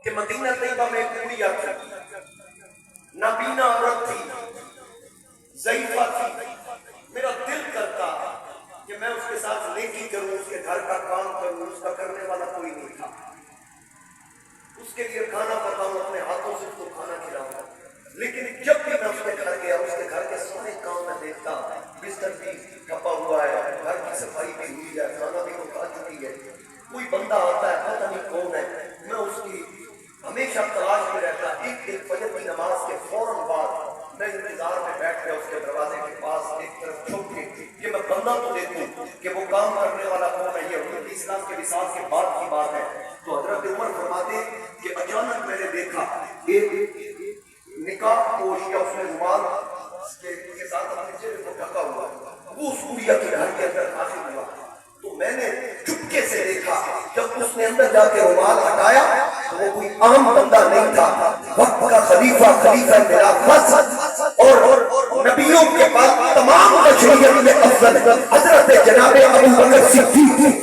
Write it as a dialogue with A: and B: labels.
A: کہ مدینہ طیبہ میں ایک بڑھیا تھی، نابینا عورت تھی، ضعیفہ تھی، میرا دل کرتا کہ میں اس کے ساتھ نیکی کروں، اس کے گھر کا کام کروں، اس کا کرنے والا کوئی نہیں تھا، اس کے لیے کھانا پکاؤں، اپنے ہاتھوں سے اس کو کھانا کھلاؤں، لیکن جب بھی میں اس کے گھر گیا، اس کے گھر کے سارے کام میں دیکھتا، بستر بھی ڈھپا ہوا ہے، گھر کی صفائی بھی ہوئی ہے، کھانا بھی وہ کھا چکی ہے، کوئی بندہ آتا ہے پتہ نہیں کون ہے، میں اس کی ہمیشہ تلاش میں رہتا۔ ایک دن فجر کی نماز کے فوراً بعد میں انتظار میں بیٹھ گیا اس کے دروازے کے پاس، ایک طرف چھپ کے کہ میں بندہ تو دیکھوں کہ وہ کام کرنے والا کون ہے۔ یہ حضرت اسلام کے وصال کے بعد کی بات ہے۔ تو حضرت عمر فرماتے ہیں کہ اچانک میں نے دیکھا ایک نکاح پوش یا اس میں رومال کے ساتھ اپنے چہرے کو ڈھکا ہوا، وہ اس بڑھیا کے گھر کے اندر داخل ہوا، تو میں نے چپکے سے دیکھا، جب اس نے اندر جا کے رومال ہٹایا تو وہ کوئی عام بندہ نہیں تھا، وقت کا خلیفہ خلافت اور نبیوں کے بعد تمام بشریت میں افضل حضرت جناب ابو بکر صدیق